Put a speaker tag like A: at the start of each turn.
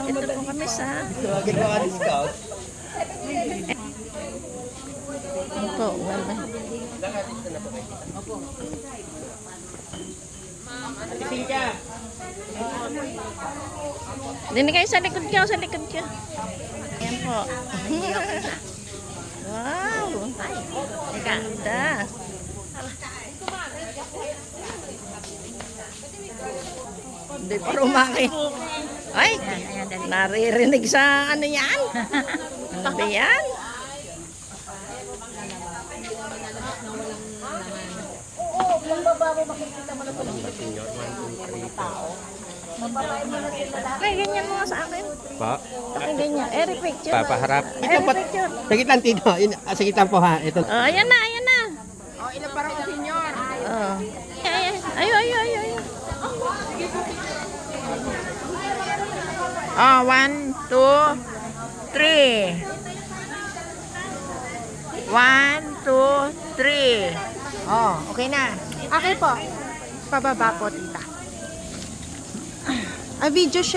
A: Ito po kami sa...
B: Ginawa ni Scout.
A: Ito, wala.
B: Isingka.
A: Dini kayo sa likod ka, sa likod ka. Ayan po. Wow! Ganda. Hindi pa rumaki. Ay! Naririnig sa ano yan? Ano ba yan? Ay, ganyan mo sa akin.
B: Pa.
A: Ay, ganyan. Picture.
B: Papaharap.
A: Ito picture.
B: Sa gitna tito. Sa gitna po ha. Ito.
A: Oh, ayan na, ayan na.
C: Oh, ilan para ko senyor?
A: Oh. Ay.
C: Oh, 1, 2, 3. 1, 2, 3. Oh, okay na.
D: Okay po. Pababa po, tita. Video siya.